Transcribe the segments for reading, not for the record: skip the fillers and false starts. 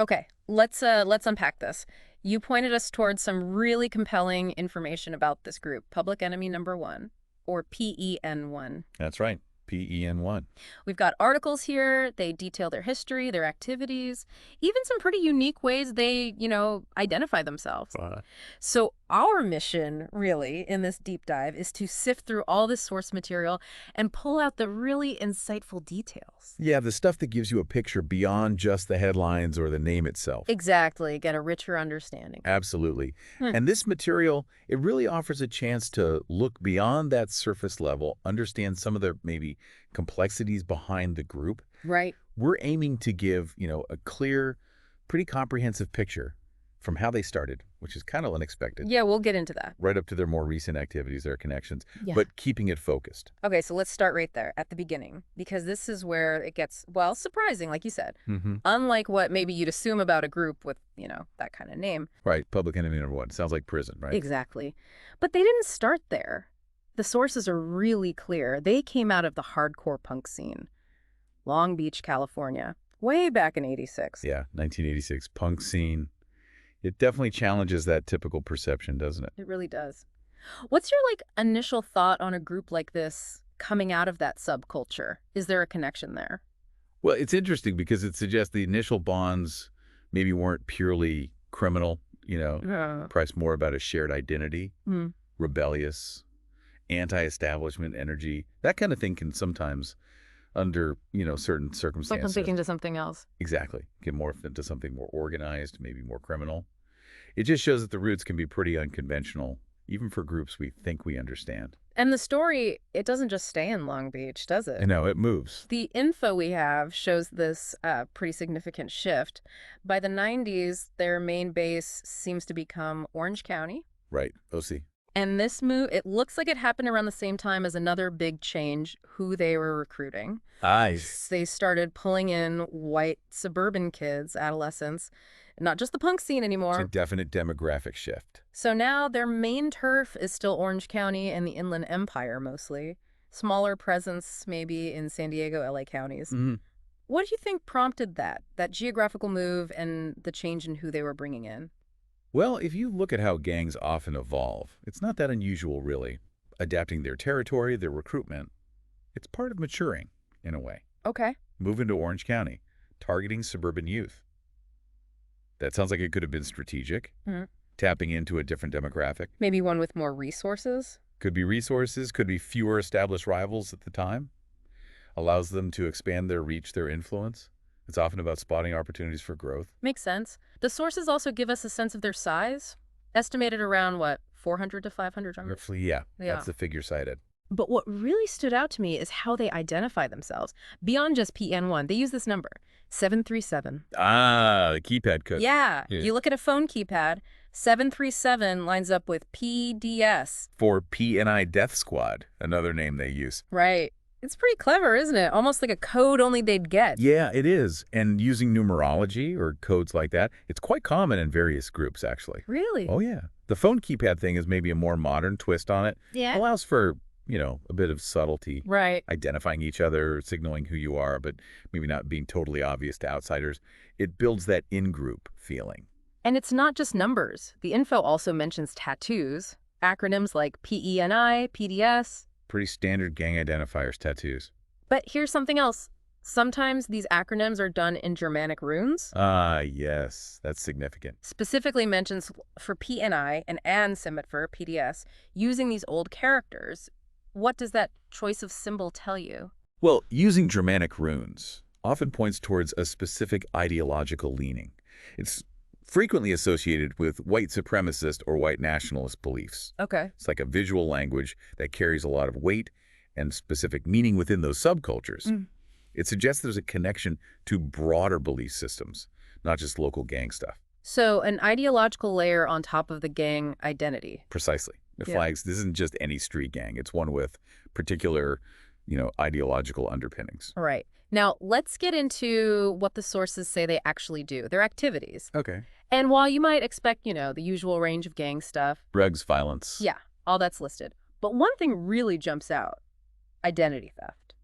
Okay, let's unpack this. You pointed us towards some really compelling information about this group, Public Enemy Number One, or PEN1. That's right. PEN1. We've got articles here. They detail their history, their activities, even some pretty unique ways they, identify themselves. So our mission, really, in this deep dive is to sift through all this source material and pull out the really insightful details. Yeah, the stuff that gives you a picture beyond just the headlines or the name itself. Exactly. Get a richer understanding. Absolutely. And this material, it really offers a chance to look beyond that surface level, understand some of the maybe complexities behind the group. Right. We're aiming to give, a clear, pretty comprehensive picture from how they started, which is kind of unexpected. Yeah, we'll get into that. Right up to their more recent activities, their connections, Yeah. but keeping it focused. Okay, so let's start right there at the beginning, because this is where it gets, well, surprising, like you said. Unlike what maybe you'd assume about a group with, that kind of name. Right, Public Enemy Number One. Sounds like prison, right? Exactly. But they didn't start there. The sources are really clear. They came out of the hardcore punk scene. Long Beach, California, way back in '86. Yeah, 1986, punk scene. It definitely challenges that typical perception, doesn't it? It really does. What's your, initial thought on a group like this coming out of that subculture? Is there a connection there? Well, it's interesting because it suggests the initial bonds maybe weren't purely criminal, perhaps more about a shared identity, rebellious, anti-establishment energy. That kind of thing can sometimes, under, certain circumstances. Like I'm thinking to something else. Exactly. Can morph into something more organized, maybe more criminal. It just shows that the roots can be pretty unconventional, even for groups we think we understand. And the story, it doesn't just stay in Long Beach, does it? No, it moves. The info we have shows this pretty significant shift. By the 90s, their main base seems to become Orange County. Right. OC. And this move, it looks like it happened around the same time as another big change, who they were recruiting. They started pulling in white suburban kids, adolescents, not just the punk scene anymore. It's a definite demographic shift. So now their main turf is still Orange County and the Inland Empire mostly. Smaller presence maybe in San Diego, LA counties. What do you think prompted that geographical move and the change in who they were bringing in? Well, if you look at how gangs often evolve, it's not that unusual, really. Adapting their territory, their recruitment, it's part of maturing, in a way. Okay. Move into Orange County, targeting suburban youth. That sounds like it could have been strategic, tapping into a different demographic. Maybe one with more resources? Could be resources, could be fewer established rivals at the time. Allows them to expand their reach, their influence. It's often about spotting opportunities for growth. Makes sense. The sources also give us a sense of their size, estimated around, 400 to 500 drummers? Roughly, yeah. That's the figure cited. But what really stood out to me is how they identify themselves. Beyond just PN1, they use this number, 737. Ah, the keypad code. Yeah. You look at a phone keypad, 737 lines up with PDS. For PNI Death Squad, another name they use. Right. It's pretty clever, isn't it? Almost like a code only they'd get. Yeah, it is. And using numerology or codes like that, it's quite common in various groups, actually. Really? Oh, yeah. The phone keypad thing is maybe a more modern twist on it. Yeah. Allows for, a bit of subtlety. Right. Identifying each other, signaling who you are, but maybe not being totally obvious to outsiders. It builds that in-group feeling. And it's not just numbers. The info also mentions tattoos, acronyms like PENI, PDS. Pretty standard gang identifiers, tattoos. But here's something else. Sometimes these acronyms are done in Germanic runes. Ah, yes. That's significant. Specifically mentions for PNI and Semit for PDS, using these old characters. What does that choice of symbol tell you? Well, using Germanic runes often points towards a specific ideological leaning. It's frequently associated with white supremacist or white nationalist beliefs. Okay. It's like a visual language that carries a lot of weight and specific meaning within those subcultures. It suggests there's a connection to broader belief systems, not just local gang stuff. So an ideological layer on top of the gang identity. Precisely. It flags this isn't just any street gang. It's one with particular, ideological underpinnings. All right. Now, let's get into what the sources say they actually do, their activities. Okay. And while you might expect, the usual range of gang stuff. Drugs, violence. Yeah, all that's listed. But one thing really jumps out. Identity theft.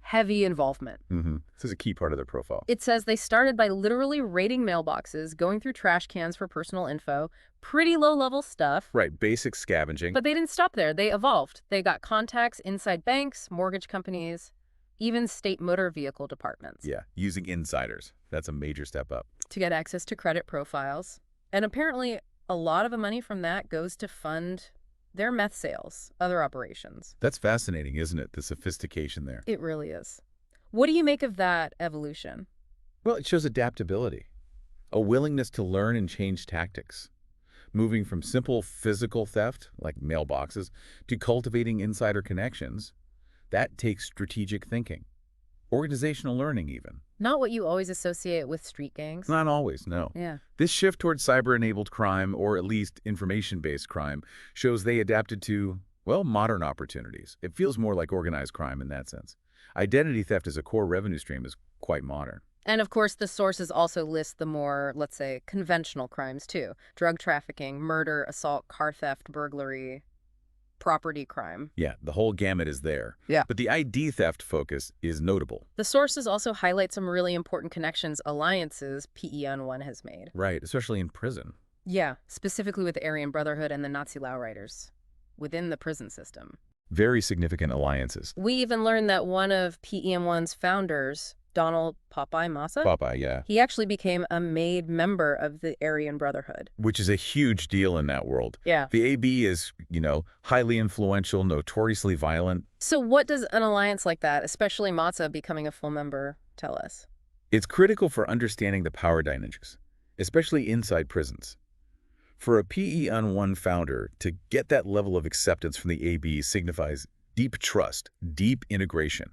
heavy involvement. This is a key part of their profile. It says they started by literally raiding mailboxes, going through trash cans for personal info, pretty low-level stuff. Right, basic scavenging. But they didn't stop there. They evolved. They got contacts inside banks, mortgage companies, even state motor vehicle departments. Yeah, using insiders. That's a major step up. To get access to credit profiles. And apparently a lot of the money from that goes to fund their meth sales, other operations. That's fascinating, isn't it? The sophistication there. It really is. What do you make of that evolution? Well, it shows adaptability, a willingness to learn and change tactics, moving from simple physical theft, like mailboxes, to cultivating insider connections. That takes strategic thinking, organizational learning even. Not what you always associate with street gangs. Not always, no. Yeah. This shift towards cyber-enabled crime, or at least information-based crime, shows they adapted to, well, modern opportunities. It feels more like organized crime in that sense. Identity theft as a core revenue stream is quite modern. And of course, the sources also list the more, let's say, conventional crimes too. Drug trafficking, murder, assault, car theft, burglary, property crime. Yeah, the whole gamut is there. Yeah. But the ID theft focus is notable. The sources also highlight some really important connections, alliances PEN1 has made. Right, especially in prison. Yeah, specifically with the Aryan Brotherhood and the Nazi Lowriders within the prison system. Very significant alliances. We even learned that one of PEN1's founders, Donald Popeye Massa? Popeye, yeah. He actually became a made member of the Aryan Brotherhood. Which is a huge deal in that world. Yeah. The AB is, highly influential, notoriously violent. So what does an alliance like that, especially Massa becoming a full member, tell us? It's critical for understanding the power dynamics, especially inside prisons. For a PEN1 founder to get that level of acceptance from the AB signifies deep trust, deep integration.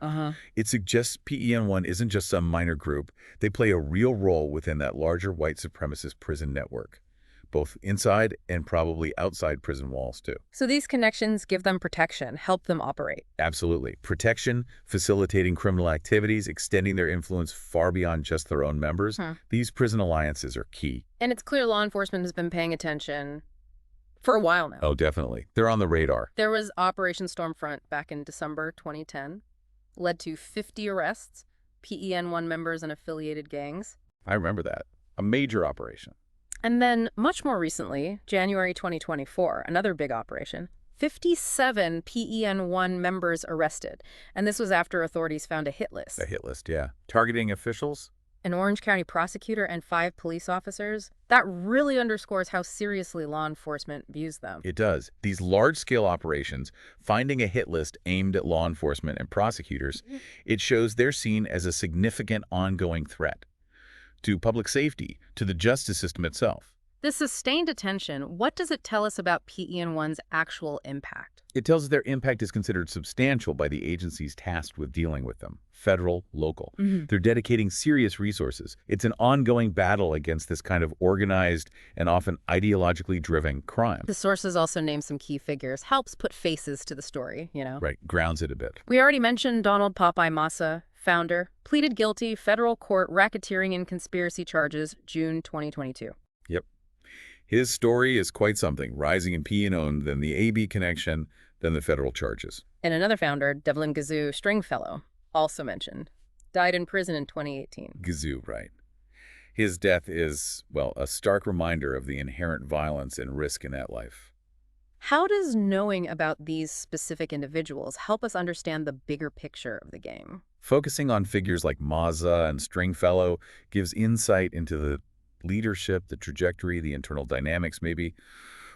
It suggests PEN1 isn't just some minor group. They play a real role within that larger white supremacist prison network, both inside and probably outside prison walls, too. So these connections give them protection, help them operate. Absolutely. Protection, facilitating criminal activities, extending their influence far beyond just their own members. These prison alliances are key. And it's clear law enforcement has been paying attention for a while now. Oh, definitely. They're on the radar. There was Operation Stormfront back in December 2010, led to 50 arrests, PEN1 members and affiliated gangs. I remember that. A major operation. And then, much more recently, January 2024, another big operation, 57 PEN1 members arrested. And this was after authorities found a hit list. A hit list, yeah. Targeting officials? An Orange County prosecutor and 5 police officers. That really underscores how seriously law enforcement views them. It does. These large-scale operations, finding a hit list aimed at law enforcement and prosecutors, it shows they're seen as a significant ongoing threat to public safety, to the justice system itself. This sustained attention, what does it tell us about PEN1's actual impact? It tells us their impact is considered substantial by the agencies tasked with dealing with them, federal, local. They're dedicating serious resources. It's an ongoing battle against this kind of organized and often ideologically driven crime. The sources also name some key figures, helps put faces to the story, Right, grounds it a bit. We already mentioned Donald Popeye Massa, founder, pleaded guilty, federal court racketeering and conspiracy charges, June 2022. Yep. His story is quite something, rising in P&O, then the AB connection, then the federal charges. And another founder, Devlin Gazoo, Stringfellow, also mentioned, died in prison in 2018. Gazoo, right. His death is, well, a stark reminder of the inherent violence and risk in that life. How does knowing about these specific individuals help us understand the bigger picture of the gang? Focusing on figures like Mazza and Stringfellow gives insight into the leadership, the trajectory, the internal dynamics maybe.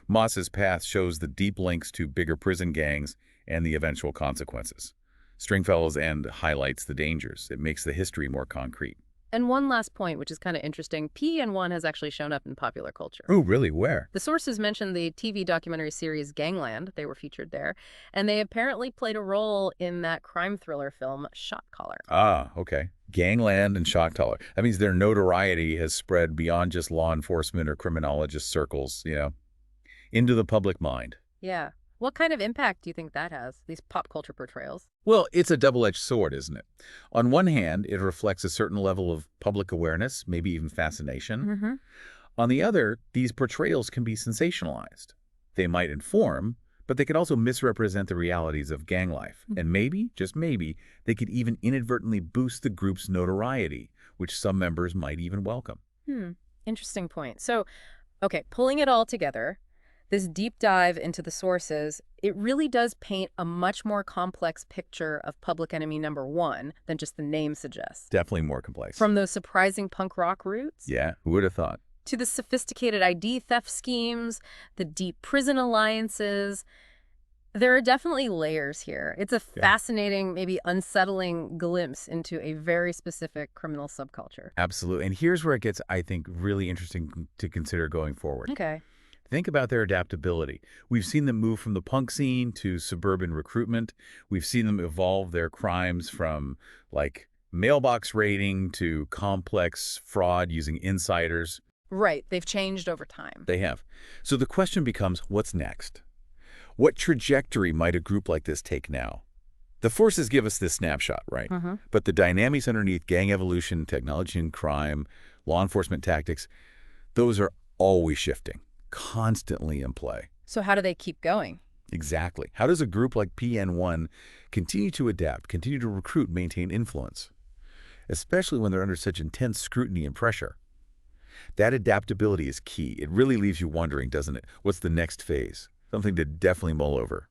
Moss's path shows the deep links to bigger prison gangs and the eventual consequences. Stringfellow's end highlights the dangers. It makes the history more concrete. And one last point, which is kind of interesting, PEN1 has actually shown up in popular culture. Oh, really? Where? The sources mentioned the TV documentary series Gangland. They were featured there. And they apparently played a role in that crime thriller film Shot Caller. Ah, okay. Gangland and Shot Caller. That means their notoriety has spread beyond just law enforcement or criminologist circles, into the public mind. Yeah. What kind of impact do you think that has, these pop culture portrayals? Well, it's a double-edged sword, isn't it? On one hand, it reflects a certain level of public awareness, maybe even fascination. On the other, these portrayals can be sensationalized. They might inform, But they could also misrepresent the realities of gang life. And maybe, just maybe, they could even inadvertently boost the group's notoriety, which some members might even welcome. Interesting point. So, okay, pulling it all together, this deep dive into the sources, it really does paint a much more complex picture of Public Enemy #1 than just the name suggests. Definitely more complex. From those surprising punk rock roots? Yeah, who would have thought? To the sophisticated ID theft schemes, the deep prison alliances. There are definitely layers here. It's a fascinating, maybe unsettling glimpse into a very specific criminal subculture. Absolutely. And here's where it gets, I think, really interesting to consider going forward. Okay. Think about their adaptability. We've seen them move from the punk scene to suburban recruitment. We've seen them evolve their crimes from, like, mailbox raiding to complex fraud using insiders. Right. They've changed over time. They have. So the question becomes, what's next? What trajectory might a group like this take now? The forces give us this snapshot, right? But the dynamics underneath gang evolution, technology and crime, law enforcement tactics, those are always shifting, constantly in play. So how do they keep going? Exactly. How does a group like PEN1 continue to adapt, continue to recruit, maintain influence? Especially when they're under such intense scrutiny and pressure. That adaptability is key. It really leaves you wondering, doesn't it? What's the next phase? Something to definitely mull over.